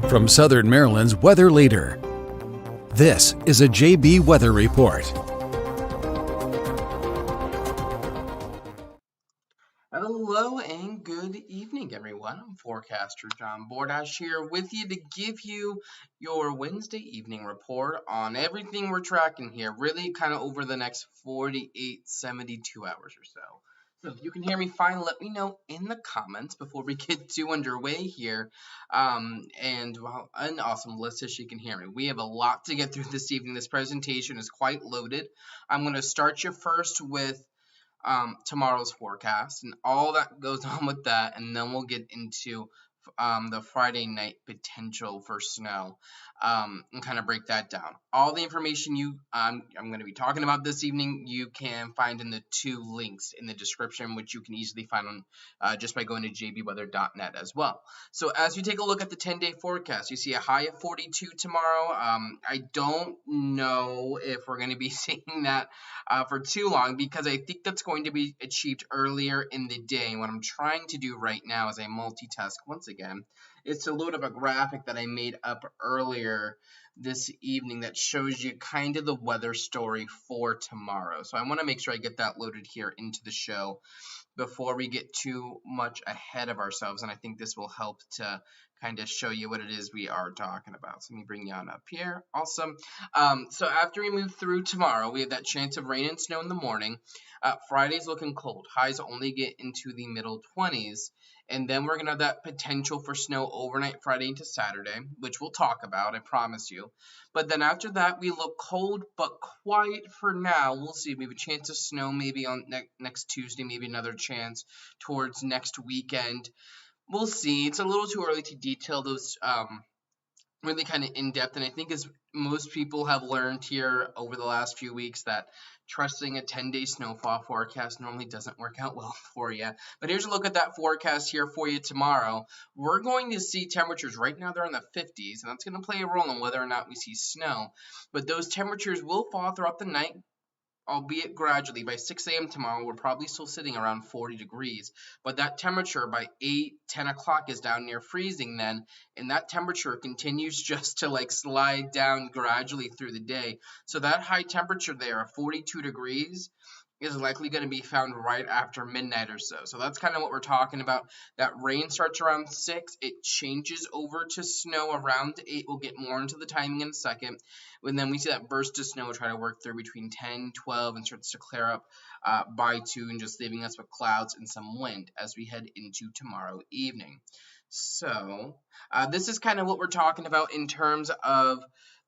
from Southern Maryland's weather leader. This is a JB Weather Report. Hello and good evening, everyone. I'm Forecaster John Bordash here with you to give you your Wednesday evening report on everything we're tracking here, really kind of over the next 48, 72 hours or so. So if you can hear me fine, let me know in the comments before we get too underway here. And awesome, Melissa, she can hear me. We have a lot to get through this evening. This presentation is quite loaded. I'm going to start you first with tomorrow's forecast and all that goes on with that, and then we'll get into the Friday night potential for snow and kind of break that down. All the information I'm going to be talking about this evening you can find in the two links in the description, which you can easily find on just by going to jbweather.net as well. So as you take a look at the 10-day forecast, you see a high of 42 tomorrow. I don't know if we're going to be seeing that for too long, because I think that's going to be achieved earlier in the day. What I'm trying to do right now as I multitask once again is to load up a graphic that I made up earlier this evening that shows you kind of the weather story for tomorrow. So I want to make sure I get that loaded here into the show before we get too much ahead of ourselves, and I think this will help to kind of show you what it is we are talking about. So let me bring you on up here. Awesome. So after we move through tomorrow, we have that chance of rain and snow in the morning. Friday's looking cold. Highs only get into the middle 20s. And then we're going to have that potential for snow overnight Friday into Saturday, which we'll talk about, I promise you. But then after that, we look cold but quiet for now. We'll see. We have a chance of snow maybe on next Tuesday, maybe another chance towards next weekend. We'll see. It's a little too early to detail those really kind of in-depth, and I think as most people have learned here over the last few weeks that trusting a 10-day snowfall forecast normally doesn't work out well for you. But here's a look at that forecast here for you tomorrow. We're going to see temperatures right now, they're in the 50s, and that's going to play a role in whether or not we see snow. But those temperatures will fall throughout the night, albeit gradually. By 6 a.m. tomorrow, we're probably still sitting around 40 degrees. But that temperature by 8, 10 o'clock is down near freezing then, and that temperature continues just to like slide down gradually through the day. So that high temperature there of 42 degrees is likely going to be found right after midnight or so. So that's kind of what we're talking about. That rain starts around 6. It changes over to snow around 8. We'll get more into the timing in a second. And then we see that burst of snow try to work through between 10, 12, and starts to clear up by 2, and just leaving us with clouds and some wind as we head into tomorrow evening. So this is kind of what we're talking about in terms of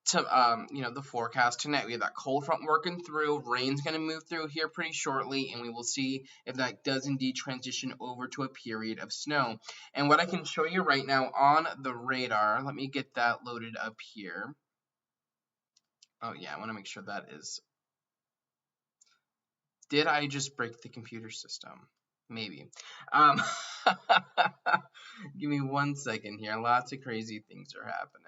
the forecast tonight. We have that cold front working through. Rain's going to move through here pretty shortly, and we will see if that does indeed transition over to a period of snow. And what I can show you right now on the radar, let me get that loaded up here. Oh yeah, I want to make sure that is. Did I just break the computer system? Maybe. Give me 1 second here. Lots of crazy things are happening.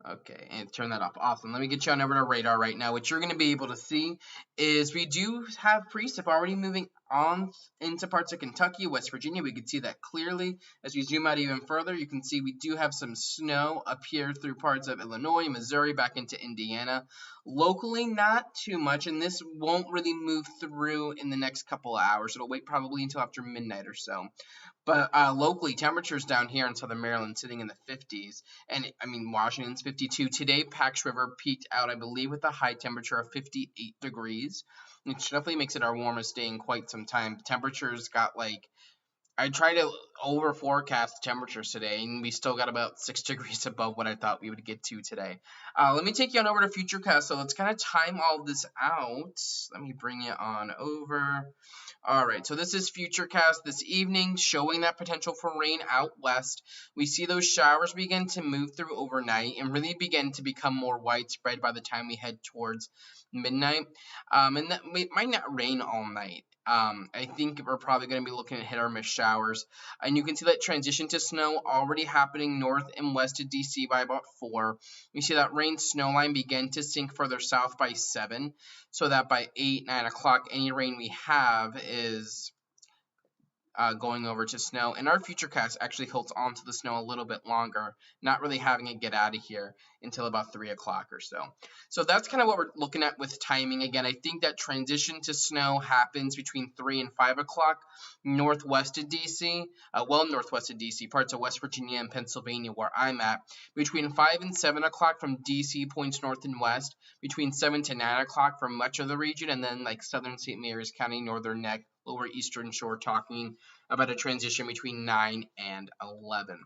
Okay, and turn that off. Awesome. Let me get you on over to radar right now. What you're going to be able to see is we do have precip already moving on into parts of Kentucky, West Virginia. We can see that clearly. As we zoom out even further, you can see we do have some snow up here through parts of Illinois, Missouri, back into Indiana. Locally, not too much, and this won't really move through in the next couple of hours. It'll wait probably until after midnight or so. But locally, temperatures down here in southern Maryland sitting in the 50s. And, I mean, Washington's 52. Today, Pax River peaked out, I believe, with a high temperature of 58 degrees. Which definitely makes it our warmest day in quite some time. Temperatures got like, I tried to over forecast temperatures today, and we still got about 6 degrees above what I thought we would get to today. Let me take you on over to Futurecast. So let's kind of time all this out. Let me bring you on over. All right, so this is Futurecast this evening, showing that potential for rain out west. We see those showers begin to move through overnight and really begin to become more widespread by the time we head towards midnight. And that might not rain all night. I think we're probably going to be looking at hit or miss showers. And you can see that transition to snow already happening north and west of D.C. by about 4. We see that rain snow line begin to sink further south by 7. So that by 8, 9 o'clock, any rain we have is going over to snow. And our futurecast actually holds on to the snow a little bit longer, not really having it get out of here until about 3 o'clock or so. So that's kind of what we're looking at with timing. Again, I think that transition to snow happens between 3 and 5 o'clock northwest of DC, northwest of DC, parts of West Virginia and Pennsylvania where I'm at. Between 5 and 7 o'clock from DC points north and west, between 7 to 9 o'clock for much of the region, and then like southern St. Mary's County, northern neck, lower eastern shore, talking about a transition between 9 and 11.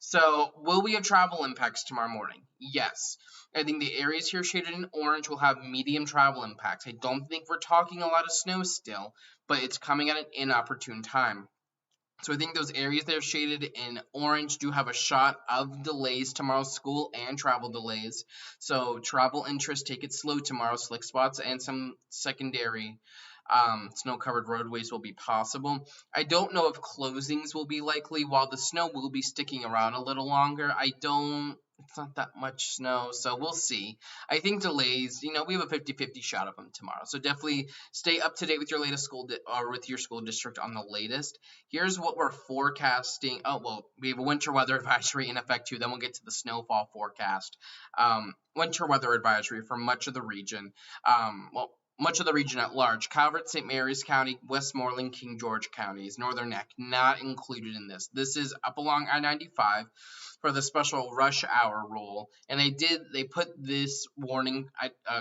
So will we have travel impacts tomorrow morning? Yes. I think the areas here shaded in orange will have medium travel impacts. I don't think we're talking a lot of snow still, but it's coming at an inopportune time. So I think those areas that are shaded in orange do have a shot of delays tomorrow, school and travel delays. So travel interest, take it slow tomorrow. Slick spots and some secondary snow-covered roadways will be possible. I don't know if closings will be likely. While the snow will be sticking around a little longer, it's not that much snow, so we'll see. I think delays, we have a 50-50 shot of them tomorrow. So definitely stay up to date with your latest or with your school district on the latest. Here's what we're forecasting. Oh, well, we have a winter weather advisory in effect too. Then we'll get to the snowfall forecast. Winter weather advisory for much of the region. Much of the region at large. Calvert, St. Mary's County, Westmoreland, King George counties, Northern Neck, not included in this. This is up along I-95 for the special rush hour rule. And they put this warning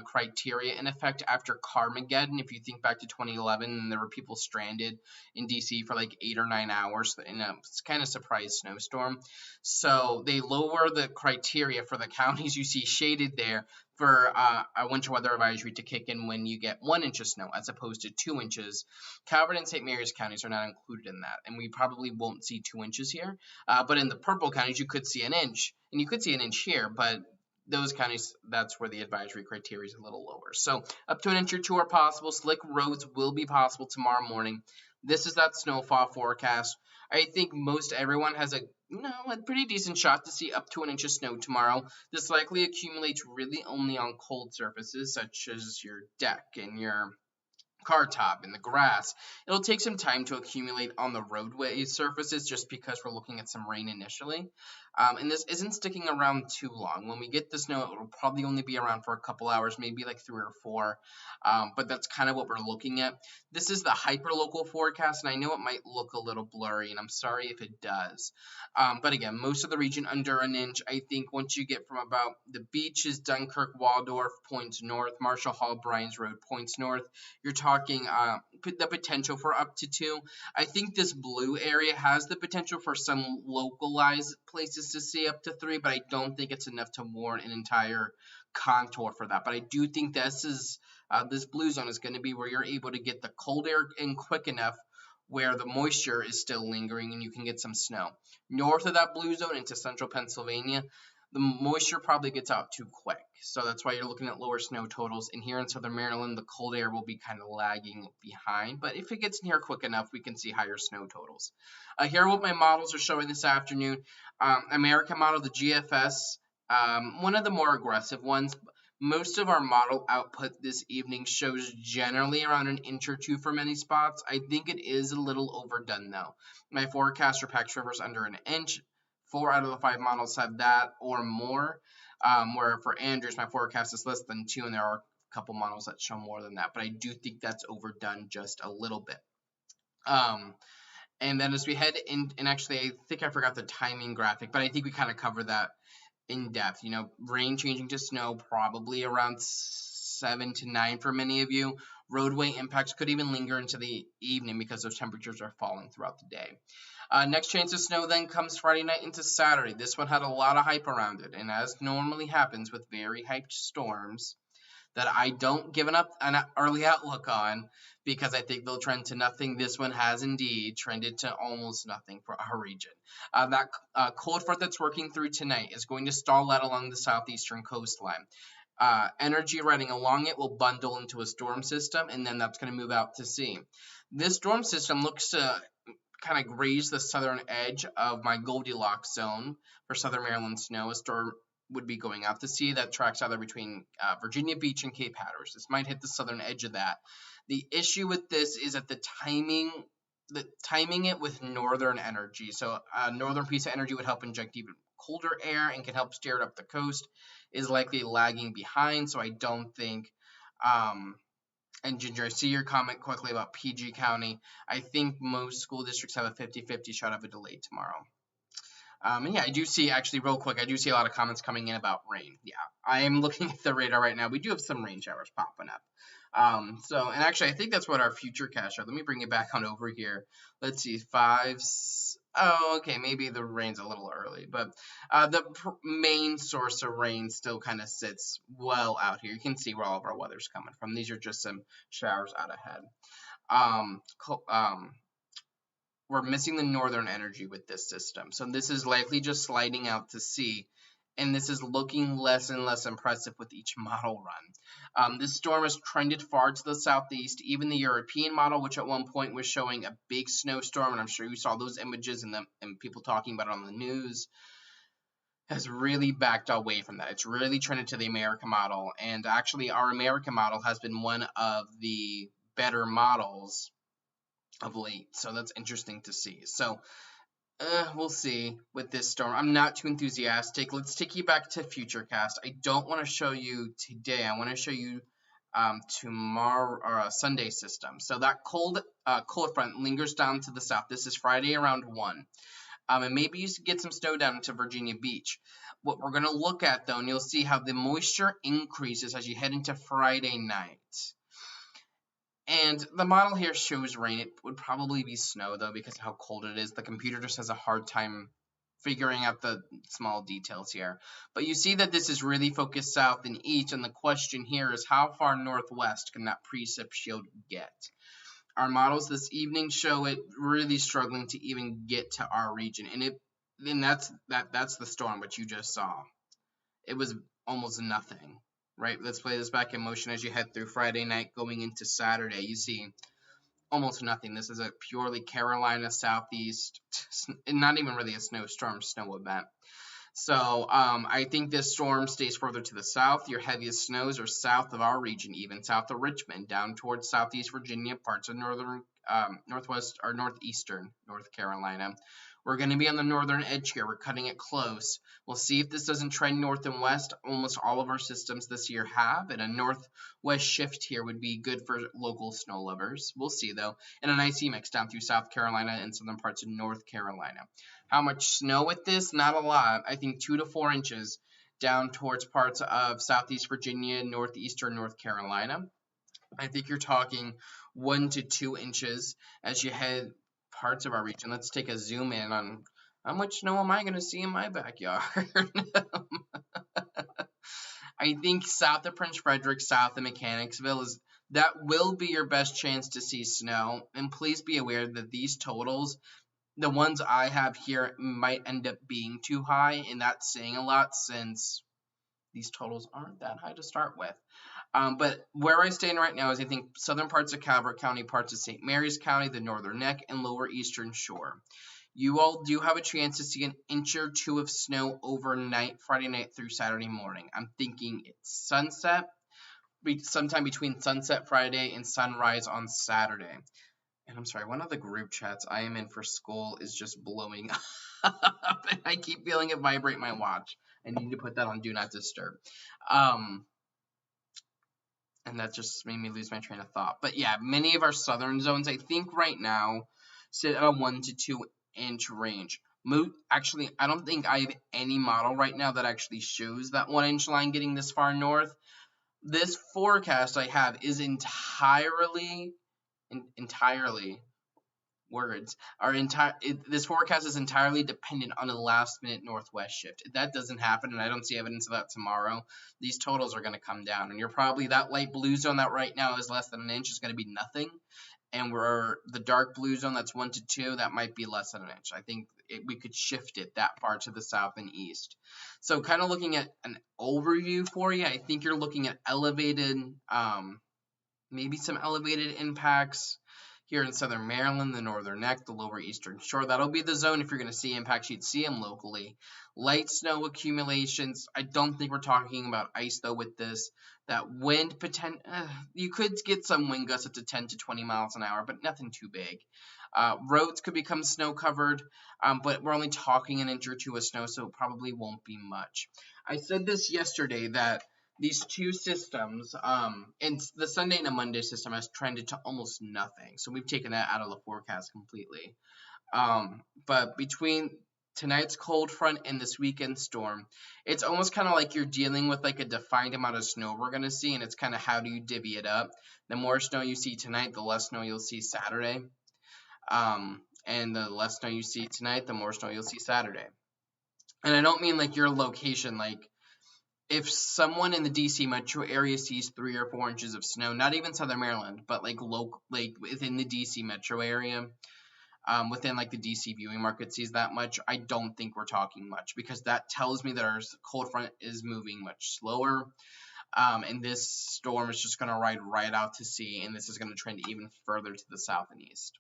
criteria in effect after Carmageddon. If you think back to 2011, and there were people stranded in DC for like 8 or 9 hours in a kind of surprise snowstorm. So they lower the criteria for the counties you see shaded there for a winter weather advisory to kick in when you get 1 inch of snow as opposed to 2 inches. Calvert and St. Mary's counties are not included in that, and we probably won't see 2 inches here. But in the purple counties, you could see 1 inch, and you could see 1 inch here, but those counties, that's where the advisory criteria is a little lower. So up to 1 inch or 2 are possible. Slick roads will be possible tomorrow morning. This is that snowfall forecast. I think most everyone has a pretty decent shot to see up to 1 inch of snow tomorrow. This likely accumulates really only on cold surfaces such as your deck and your car top and the grass. It'll take some time to accumulate on the roadway surfaces just because we're looking at some rain initially. And this isn't sticking around too long. When we get the snow, it will probably only be around for a couple hours, maybe like 3 or 4. But that's kind of what we're looking at. This is the hyperlocal forecast, and I know it might look a little blurry, and I'm sorry if it does. But again, most of the region under 1 inch. I think once you get from about the beaches, Dunkirk, Waldorf, points north, Marshall Hall, Bryan's Road, points north, you're talking the potential for up to 2. I think this blue area has the potential for some localized places to see up to 3, but I don't think it's enough to warrant an entire contour for that. But I do think this blue zone is going to be where you're able to get the cold air in quick enough where the moisture is still lingering and you can get some snow. North of that blue zone into central Pennsylvania, the moisture probably gets out too quick. So that's why you're looking at lower snow totals. And here in southern Maryland, the cold air will be kind of lagging behind. But if it gets in here quick enough, we can see higher snow totals. Here are what my models are showing this afternoon. American model, the GFS, one of the more aggressive ones. Most of our model output this evening shows generally around 1 inch or 2 for many spots. I think it is a little overdone though. My forecaster packs rivers under 1 inch. 4 out of the 5 models have that or more, where for Andrews, my forecast is less than 2, and there are a couple models that show more than that, but I do think that's overdone just a little bit. And then as we head in, and actually I think I forgot the timing graphic, but I think we kind of covered that in depth. Rain changing to snow probably around 7 to 9 for many of you. Roadway impacts could even linger into the evening because those temperatures are falling throughout the day. Next chance of snow then comes Friday night into Saturday. This one had a lot of hype around it, and as normally happens with very hyped storms that I don't give an early outlook on because I think they'll trend to nothing. This one has indeed trended to almost nothing for our region. That cold front that's working through tonight is going to stall out along the southeastern coastline. Energy riding along it will bundle into a storm system, and then that's going to move out to sea. This storm system looks to kind of graze the southern edge of my Goldilocks zone for southern Maryland snow. A storm would be going out to sea that tracks either between Virginia Beach and Cape Hatteras. This might hit the southern edge of that. The issue with this is that the timing timing it with northern energy. So northern piece of energy would help inject even colder air and can help steer it up the coast, is likely lagging behind. So I don't think. And Ginger, I see your comment quickly about PG County. I think most school districts have a 50-50 shot of a delay tomorrow. And yeah, I do see, actually, real quick, I do see a lot of comments coming in about rain. Yeah, I am looking at the radar right now. We do have some rain showers popping up. And actually, I think that's what our future cache are. Let me bring it back on over here. Let's see, oh, okay, maybe the rain's a little early, but the main source of rain still kind of sits well out here. You can see where all of our weather's coming from. These are just some showers out ahead. We're missing the northern energy with this system. So this is likely just sliding out to sea, and this is looking less and less impressive with each model run. This storm has trended far to the southeast. Even the European model, which at one point was showing a big snowstorm, and I'm sure you saw those images and people talking about it on the news, has really backed away from that. It's really trended to the American model, and actually our American model has been one of the better models of late, so that's interesting to see. So we'll see with this storm. I'm not too enthusiastic. Let's take you back to Futurecast. I don't want to show you today. I want to show you tomorrow, or Sunday system. So that cold front lingers down to the south. This is Friday around 1. And maybe you get some snow down into Virginia Beach. What we're going to look at, though, and you'll see how the moisture increases as you head into Friday night. And the model here shows rain. It would probably be snow, though, because of how cold it is. The computer just has a hard time figuring out the small details here. But you see that this is really focused south and east, and the question here is how far northwest can that precip shield get? Our models this evening show it really struggling to even get to our region, and that's the storm which you just saw. It was almost nothing. Right, let's play this back in motion as you head through Friday night going into Saturday. You see almost nothing. This is a purely Carolina southeast, not even really a snowstorm, snow event. So I think this storm stays further to the south. Your heaviest snows are south of our region, even south of Richmond, down towards southeast Virginia, parts of northern, northwest or northeastern North Carolina. We're going to be on the northern edge here. We're cutting it close. We'll see if this doesn't trend north and west. Almost all of our systems this year have, and a northwest shift here would be good for local snow lovers. We'll see, though. And an icy mix down through South Carolina and southern parts of North Carolina. How much snow with this? Not a lot. I think 2 to 4 inches down towards parts of southeast Virginia, northeastern North Carolina. I think you're talking 1 to 2 inches as you head parts of our region. Let's take a zoom in on how much snow am I going to see in my backyard. I think south of Prince Frederick, south of Mechanicsville, that will be your best chance to see snow. And please be aware that these totals, the ones I have here, might end up being too high, and that's saying a lot since these totals aren't that high to start with. But where I stand right now is I think southern parts of Calvert County, parts of St. Mary's County, the Northern Neck, and lower eastern shore. You all do have a chance to see an inch or 2 of snow overnight, Friday night through Saturday morning. I'm thinking it's sunset, sometime between sunset Friday and sunrise on Saturday. And I'm sorry, one of the group chats I am in for school is just blowing up, and I keep feeling it vibrate my watch. I need to put that on Do Not Disturb. And that just made me lose my train of thought. But yeah, many of our southern zones, I think right now, sit at a 1 to 2 inch range. Actually, I don't think I have any model right now that actually shows that 1 inch line getting this far north. This forecast I have is entirely this forecast is entirely dependent on a last minute northwest shift. If that doesn't happen, and I don't see evidence of that tomorrow, these totals are going to come down, and you're probably, that light blue zone that right now is less than an inch is going to be nothing, and the dark blue zone that's 1 to 2, that might be less than an inch. I think we could shift it that far to the south and east. So kind of looking at an overview for you, I think you're looking at elevated, maybe some elevated impacts here in southern Maryland, the northern neck, the lower eastern shore. That'll be the zone if you're going to see impacts. You'd see them locally. Light snow accumulations. I don't think we're talking about ice, though, with this. That wind, you could get some wind gusts up to 10 to 20 miles an hour, but nothing too big. Roads could become snow covered, but we're only talking an inch or two of snow, so it probably won't be much. I said this yesterday that these two systems, and the Sunday and the Monday system has trended to almost nothing. So we've taken that out of the forecast completely. But between tonight's cold front and this weekend storm, it's almost kind of like you're dealing with like a defined amount of snow we're going to see, and it's kind of how do you divvy it up. The more snow you see tonight, the less snow you'll see Saturday. And the less snow you see tonight, the more snow you'll see Saturday. And I don't mean like your location, like if someone in the DC metro area sees 3 or 4 inches of snow, not even Southern Maryland, but like local, like within the DC metro area, within like the DC viewing market sees that much, I don't think we're talking much, because that tells me that our cold front is moving much slower, and this storm is just going to ride right out to sea, and this is going to trend even further to the south and east.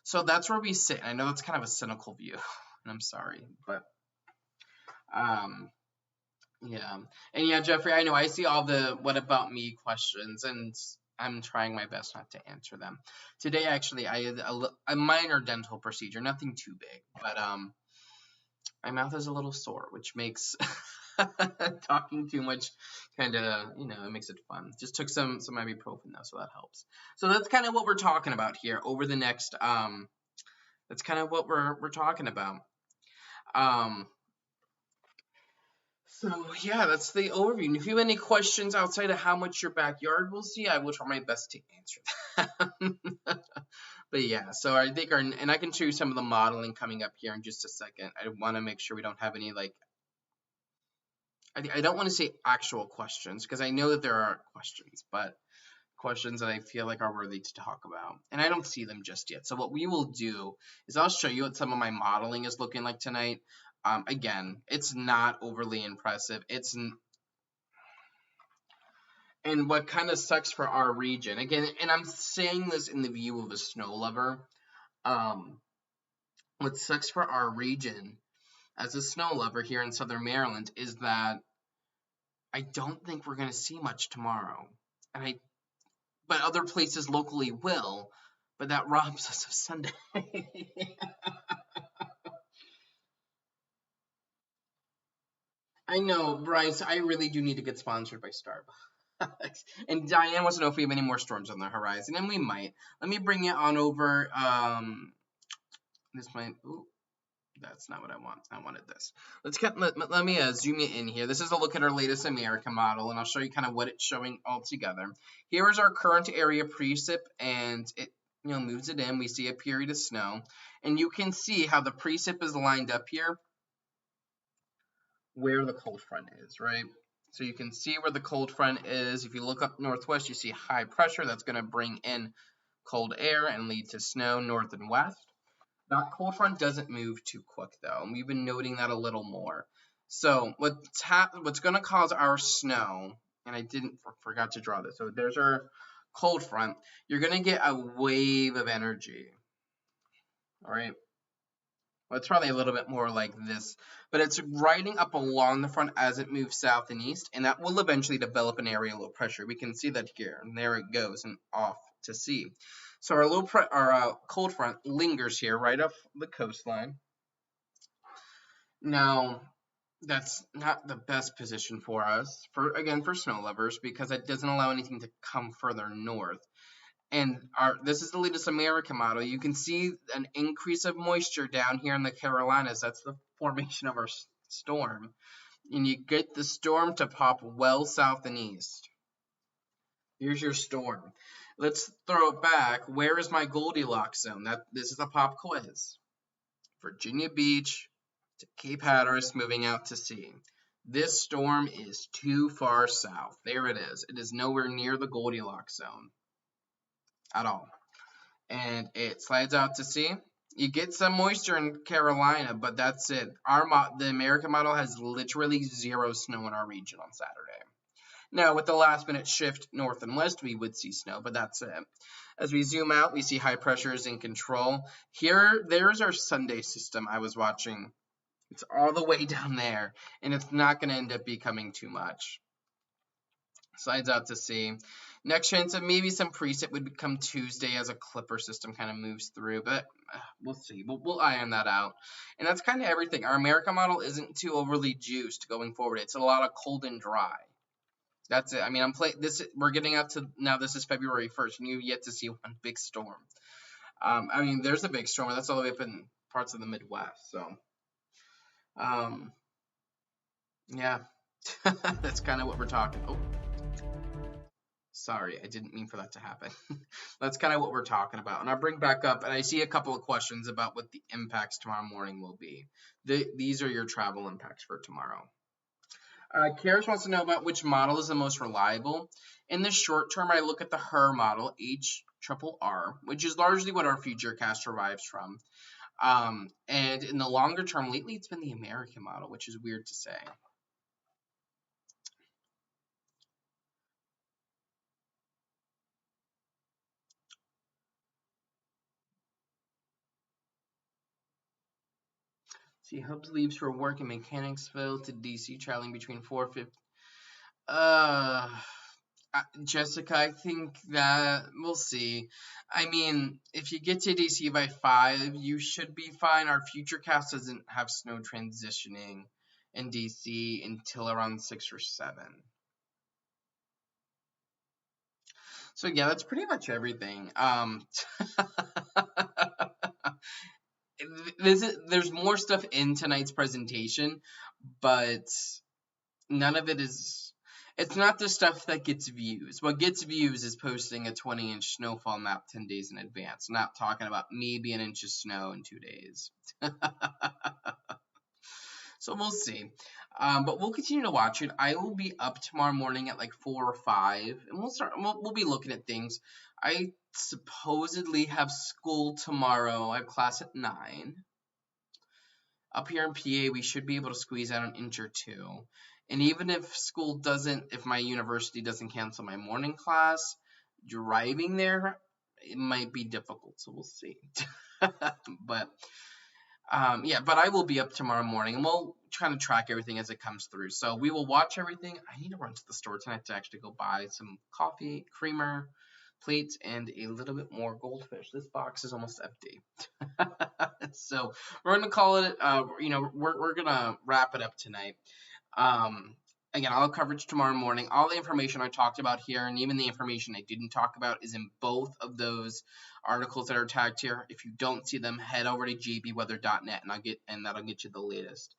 So that's where we sit. I know that's kind of a cynical view, and I'm sorry, but yeah. And yeah, Jeffrey, I know I see all the what about me questions, and I'm trying my best not to answer them. Today, actually, I had a minor dental procedure, nothing too big, but my mouth is a little sore, which makes talking too much kind of, it makes it fun. Just took some ibuprofen though, so that helps. So that's kind of what we're talking about here over the next, that's kind of what we're talking about. So yeah, that's the overview. And if you have any questions outside of how much your backyard will see, I will try my best to answer them. But yeah, so I think and I can show you some of the modeling coming up here in just a second. I want to make sure we don't have any like, I don't want to say actual questions, because I know that there are questions, but questions that I feel like are worthy to talk about. And I don't see them just yet. So what we will do is I'll show you what some of my modeling is looking like tonight. Again, it's not overly impressive. And what kind of sucks for our region, again, and I'm saying this in the view of a snow lover, what sucks for our region as a snow lover here in Southern Maryland is that I don't think we're going to see much tomorrow. But other places locally will, but that robs us of Sunday. I know, Bryce, I really do need to get sponsored by Starbucks. And Diane wants to know if we have any more storms on the horizon, and we might. Let me bring it on over. This might. Ooh, that's not what I want. I wanted this. Let me zoom you in here. This is a look at our latest America model, and I'll show you kind of what it's showing all together. Here is our current area precip, and it moves it in. We see a period of snow, and you can see how the precip is lined up here, where the cold front is, right? So you can see where the cold front is. If you look up northwest, you see high pressure. That's going to bring in cold air and lead to snow north and west. That cold front doesn't move too quick, though, and we've been noting that a little more. So what's going to cause our snow, and I forgot to draw this. So there's our cold front. You're going to get a wave of energy, all right? Well, it's probably a little bit more like this, but it's riding up along the front as it moves south and east, and that will eventually develop an area low pressure. We can see that here, and there it goes, and off to sea. So our cold front lingers here right off the coastline. Now, that's not the best position for us, for snow lovers, because it doesn't allow anything to come further north. And this is the latest America model. You can see an increase of moisture down here in the Carolinas. That's the formation of our storm. And you get the storm to pop well south and east. Here's your storm. Let's throw it back. Where is my Goldilocks zone? This is a pop quiz. Virginia Beach to Cape Hatteras, moving out to sea. This storm is too far south. There it is. It is nowhere near the Goldilocks zone at all. And it slides out to sea. You get some moisture in Carolina, but that's it. The American model has literally zero snow in our region on Saturday. Now, with the last minute shift north and west, we would see snow, but that's it. As we zoom out, we see high pressures in control. There's our Sunday system I was watching. It's all the way down there, and it's not going to end up becoming too much. Slides out to sea. Next chance of maybe some precip would become Tuesday as a clipper system kind of moves through, but we'll see. We'll iron that out. And that's kind of everything. Our America model isn't too overly juiced going forward. It's a lot of cold and dry. That's it. I mean, I'm playing this. We're getting up to now. This is February 1st, and you yet to see one big storm. I mean, there's a big storm. That's all the way up in parts of the Midwest. So, yeah, that's kind of what we're talking. Oh, sorry, I didn't mean for that to happen. That's kind of what we're talking about. And I'll bring back up, and I see a couple of questions about what the impacts tomorrow morning will be. These are your travel impacts for tomorrow. Karis wants to know about which model is the most reliable. In the short term, I look at the HRR model, HRRR, which is largely what our Futurecast derives from. And in the longer term, lately it's been the American model, which is weird to say. See, Hubs leaves for work in Mechanicsville to DC, traveling between 4:50. Jessica, I think that we'll see. I mean, if you get to DC by 5, you should be fine. Our Futurecast doesn't have snow transitioning in DC until around 6 or 7. So yeah, that's pretty much everything. There's more stuff in tonight's presentation, but none of it is. It's not the stuff that gets views. What gets views is posting a 20-inch snowfall map 10 days in advance. Not talking about maybe an inch of snow in 2 days. So we'll see. But we'll continue to watch it. I will be up tomorrow morning at like 4 or 5, and we'll be looking at things. I supposedly have school tomorrow. I have class at 9. Up here in PA, we should be able to squeeze out an inch or 2. And even if if my university doesn't cancel my morning class, driving there, it might be difficult. So we'll see. But I will be up tomorrow morning, and we'll try to track everything as it comes through. So we will watch everything. I need to run to the store tonight to actually go buy some coffee, creamer, plates, and a little bit more goldfish. This box is almost empty. So we're gonna call it. We're gonna wrap it up tonight. Again, I'll have coverage tomorrow morning. All the information I talked about here, and even the information I didn't talk about, is in both of those articles that are tagged here. If you don't see them, head over to jbweather.net, and that'll get you the latest.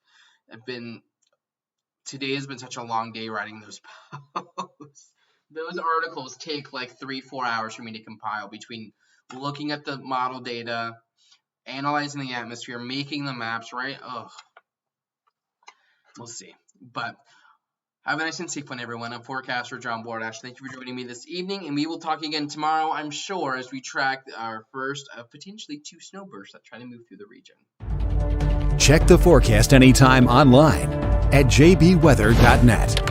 Today has been such a long day writing those posts. Those articles take like 3-4 hours for me to compile, between looking at the model data, analyzing the atmosphere, making the maps, right? Ugh. We'll see. But have a nice and safe one, everyone. I'm Forecaster John Bordash. Thank you for joining me this evening, and we will talk again tomorrow, I'm sure, as we track our first of potentially 2 snowbursts that try to move through the region. Check the forecast anytime online at jbweather.net.